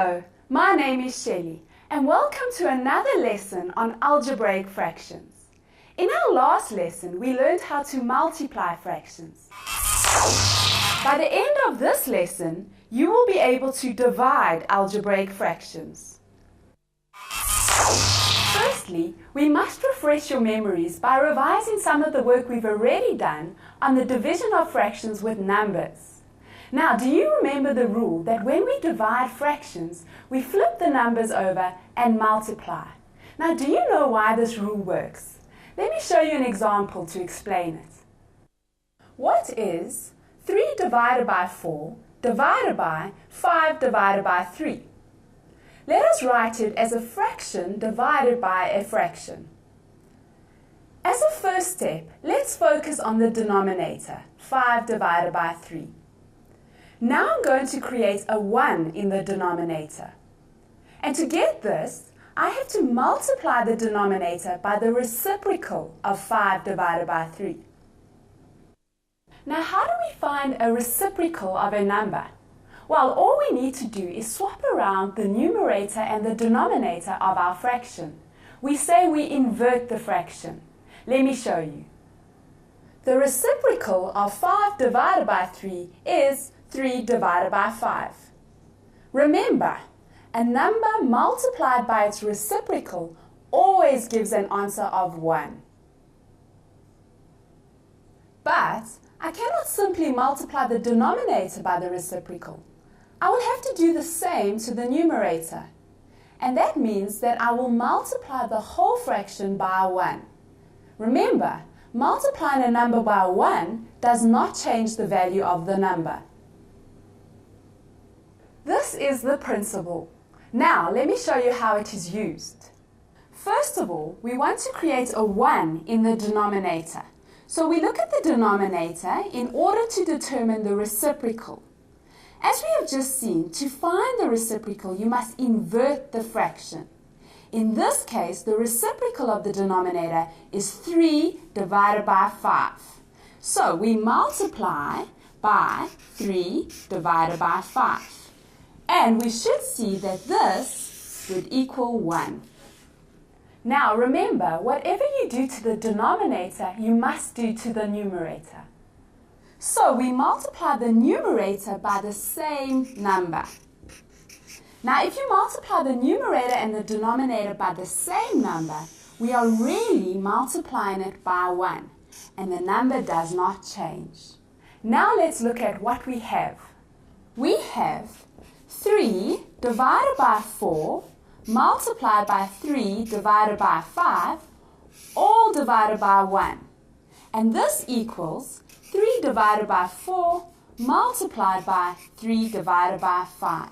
Hello, my name is Shelley and welcome to another lesson on algebraic fractions. In our last lesson, we learned how to multiply fractions. By the end of this lesson, you will be able to divide algebraic fractions. Firstly, we must refresh your memories by revising some of the work we've already done on the division of fractions with numbers. Now, do you remember the rule that when we divide fractions, we flip the numbers over and multiply? Now, do you know why this rule works? Let me show you an example to explain it. What is 3 divided by 4 divided by 5 divided by 3? Let us write it as a fraction divided by a fraction. As a first step, let's focus on the denominator, 5 divided by 3. Now I'm going to create a 1 in the denominator. And to get this, I have to multiply the denominator by the reciprocal of 5 divided by 3. Now, how do we find a reciprocal of a number? Well, all we need to do is swap around the numerator and the denominator of our fraction. We say we invert the fraction. Let me show you. The reciprocal of 5 divided by 3 is 3 divided by 5. Remember, a number multiplied by its reciprocal always gives an answer of 1. But I cannot simply multiply the denominator by the reciprocal. I will have to do the same to the numerator. And that means that I will multiply the whole fraction by 1. Remember, multiplying a number by 1 does not change the value of the number. This is the principle. Now, let me show you how it is used. First of all, we want to create a 1 in the denominator. So we look at the denominator in order to determine the reciprocal. As we have just seen, to find the reciprocal, you must invert the fraction. In this case, the reciprocal of the denominator is 3 divided by 5. So we multiply by 3 divided by 5. And we should see that this would equal 1. Now remember, whatever you do to the denominator, you must do to the numerator. So we multiply the numerator by the same number. Now if you multiply the numerator and the denominator by the same number, we are really multiplying it by 1. And the number does not change. Now let's look at what we have. We have 3 divided by 4 multiplied by 3 divided by 5, all divided by 1. And this equals 3 divided by 4 multiplied by 3 divided by 5.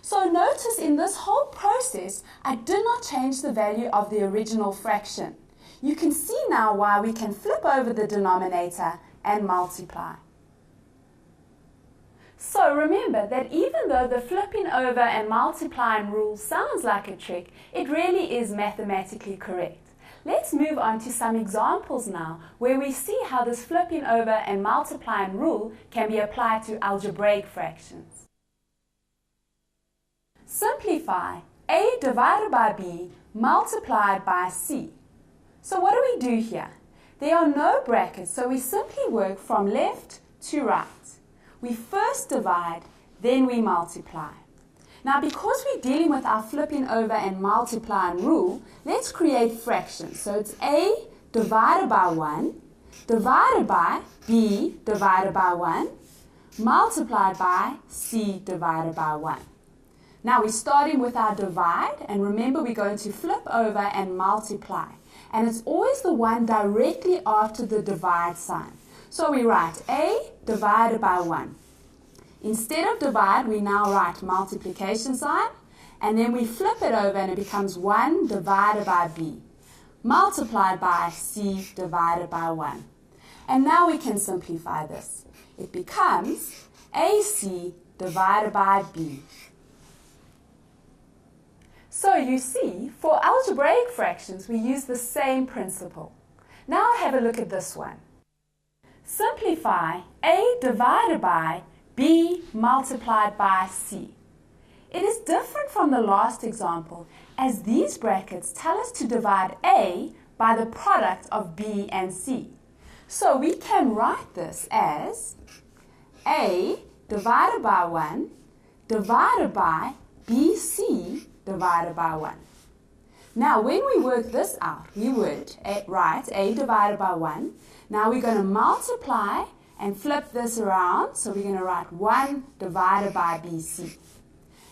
So notice in this whole process, I did not change the value of the original fraction. You can see now why we can flip over the denominator and multiply. So remember that even though the flipping over and multiplying rule sounds like a trick, it really is mathematically correct. Let's move on to some examples now where we see how this flipping over and multiplying rule can be applied to algebraic fractions. Simplify a divided by b multiplied by c. So what do we do here? There are no brackets, so we simply work from left to right. We first divide, then we multiply. Now because we're dealing with our flipping over and multiplying rule, let's create fractions. So it's a divided by 1, divided by b divided by 1, multiplied by c divided by 1. Now we're starting with our divide, and remember we're going to flip over and multiply. And it's always the one directly after the divide sign. So we write a divided by 1. Instead of divide, we now write multiplication sign, and then we flip it over and it becomes 1 divided by b, multiplied by c divided by 1. And now we can simplify this. It becomes ac divided by b. So you see, for algebraic fractions, we use the same principle. Now have a look at this one. Simplify a divided by b multiplied by c. It is different from the last example, as these brackets tell us to divide A by the product of B and C. So we can write this as A divided by 1 divided by BC divided by 1. Now when we work this out, we would write A divided by 1. Now we're going to multiply and flip this around, so we're going to write 1 divided by BC.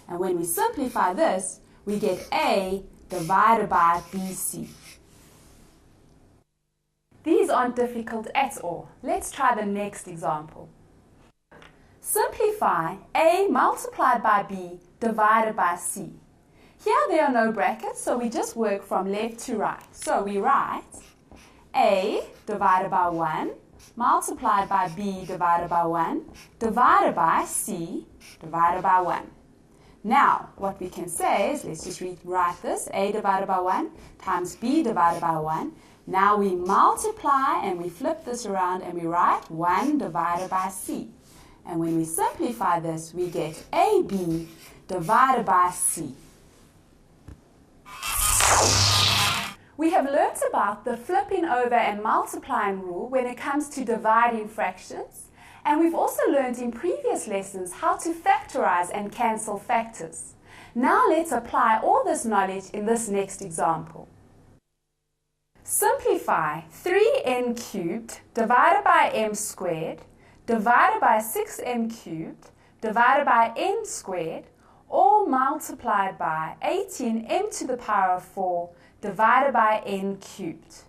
And when we simplify this, we get A divided by BC. These aren't difficult at all. Let's try the next example. Simplify A multiplied by B divided by C. Here there are no brackets, so we just work from left to right. So we write A divided by 1 multiplied by B divided by 1 divided by C divided by 1. Now, what we can say is, let's just rewrite this, A divided by 1 times B divided by 1. Now we multiply and we flip this around and we write 1 divided by C. And when we simplify this, we get AB divided by C. We have learnt about the flipping over and multiplying rule when it comes to dividing fractions, and we've also learned in previous lessons how to factorize and cancel factors. Now let's apply all this knowledge in this next example. Simplify 3n cubed divided by m squared divided by 6m cubed divided by n squared, all multiplied by 18m to the power of 4 divided by n cubed.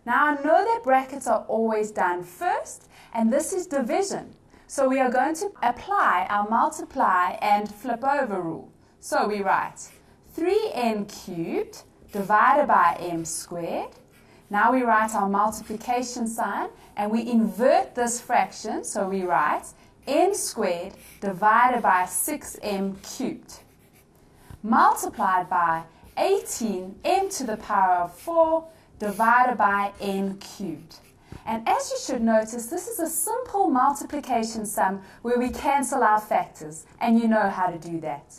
Now I know that brackets are always done first, and this is division. So we are going to apply our multiply and flip over rule. So we write 3n cubed divided by m squared. Now we write our multiplication sign and we invert this fraction. So we write n squared divided by 6m cubed multiplied by 18m to the power of 4 divided by n cubed. And as you should notice, this is a simple multiplication sum where we cancel our factors, and you know how to do that.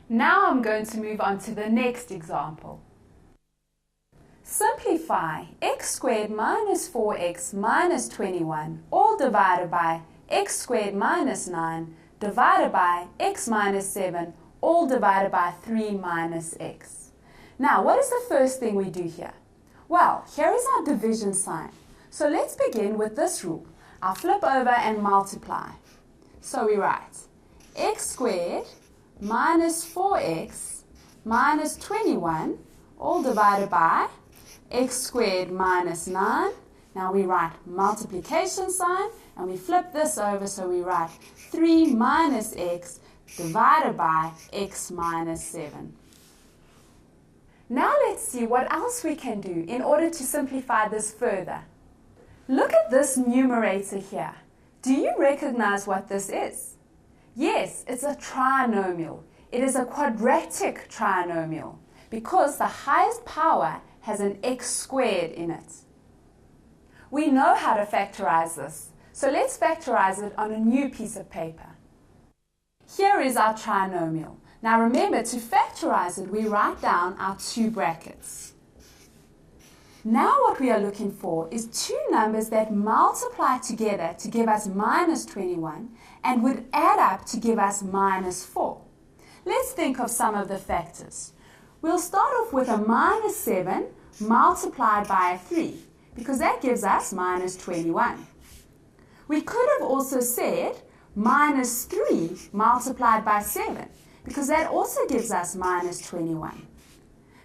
Now I'm going to move on to the next example. Simplify x squared minus 4x minus 21, all divided by x squared minus 9 divided by x minus 7, all divided by 3 minus x. Now, what is the first thing we do here? Well, here is our division sign. So let's begin with this rule. I'll flip over and multiply. So we write x squared minus 4x minus 21, all divided by x squared minus 9. Now we write multiplication sign and we flip this over, so we write 3 minus x divided by x minus 7. Now let's see what else we can do in order to simplify this further. Look at this numerator here. Do you recognize what this is? Yes, it's a trinomial. It is a quadratic trinomial because the highest power has an x squared in it. We know how to factorize this, so let's factorize it on a new piece of paper. Here is our trinomial. Now remember, to factorize it, we write down our two brackets. Now what we are looking for is two numbers that multiply together to give us minus 21 and would add up to give us minus 4. Let's think of some of the factors. We'll start off with a minus 7 multiplied by a 3, because that gives us minus 21. We could have also said minus 3 multiplied by 7, because that also gives us minus 21.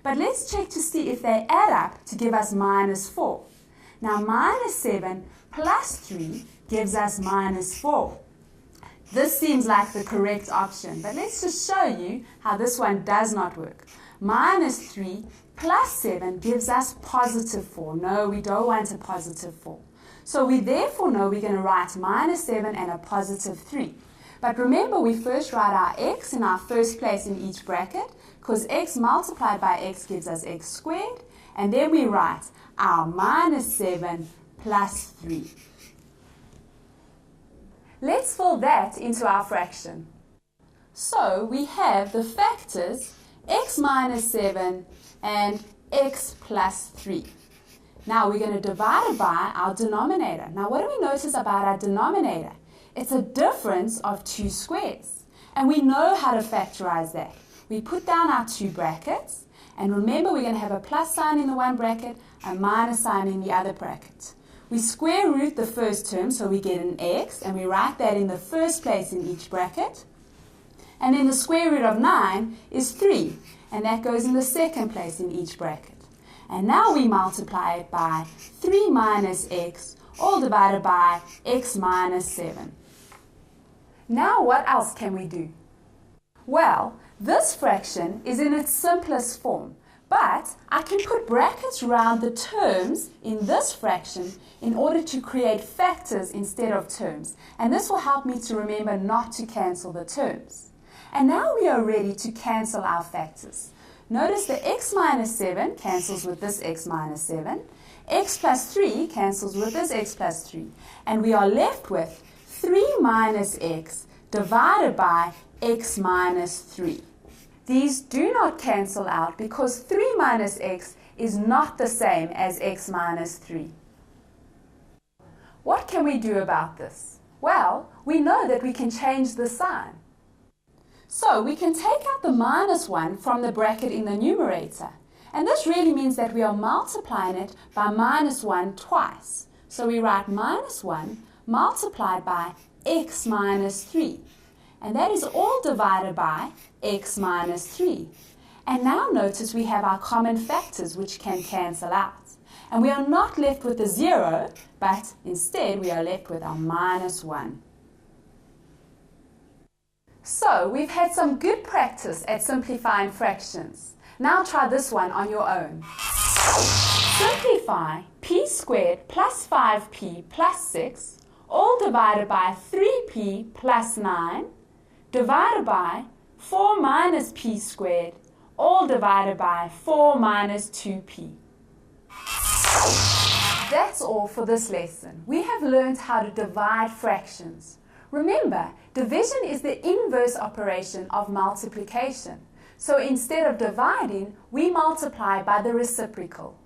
But let's check to see if they add up to give us minus 4. Now minus 7 plus 3 gives us minus 4. This seems like the correct option, but let's just show you how this one does not work. Minus 3 plus 7 gives us positive 4. No, we don't want a positive 4. So we therefore know we're going to write minus 7 and a positive 3. But remember, we first write our x in our first place in each bracket, because x multiplied by x gives us x squared, and then we write our minus 7 plus 3. Let's fill that into our fraction. So we have the factors x minus 7 and x plus 3. Now we're going to divide it by our denominator. Now what do we notice about our denominator? It's a difference of 2 squares. And we know how to factorize that. We put down our 2 brackets, and remember we're going to have a plus sign in the one bracket, a minus sign in the other bracket. We square root the first term, so we get an x, and we write that in the first place in each bracket. And then the square root of 9 is 3, and that goes in the second place in each bracket. And now we multiply it by 3 minus x, all divided by x minus 7. Now what else can we do? Well, this fraction is in its simplest form, but I can put brackets around the terms in this fraction in order to create factors instead of terms. And this will help me to remember not to cancel the terms. And now we are ready to cancel our factors. Notice the x minus 7 cancels with this x minus 7. X plus 3 cancels with this x plus 3. And we are left with 3 minus x divided by x minus 3. These do not cancel out because 3 minus x is not the same as x minus 3. What can we do about this? Well, we know that we can change the sign. So we can take out the minus 1 from the bracket in the numerator. And this really means that we are multiplying it by minus 1 twice. So we write minus 1 multiplied by x minus 3. And that is all divided by x minus 3. And now notice we have our common factors which can cancel out. And we are not left with a 0, but instead we are left with our minus 1. So we've had some good practice at simplifying fractions. Now try this one on your own. Simplify p squared plus 5p plus 6, all divided by 3p plus 9, divided by 4 minus p squared, all divided by 4 minus 2p. That's all for this lesson. We have learned how to divide fractions. Remember, division is the inverse operation of multiplication. So instead of dividing, we multiply by the reciprocal.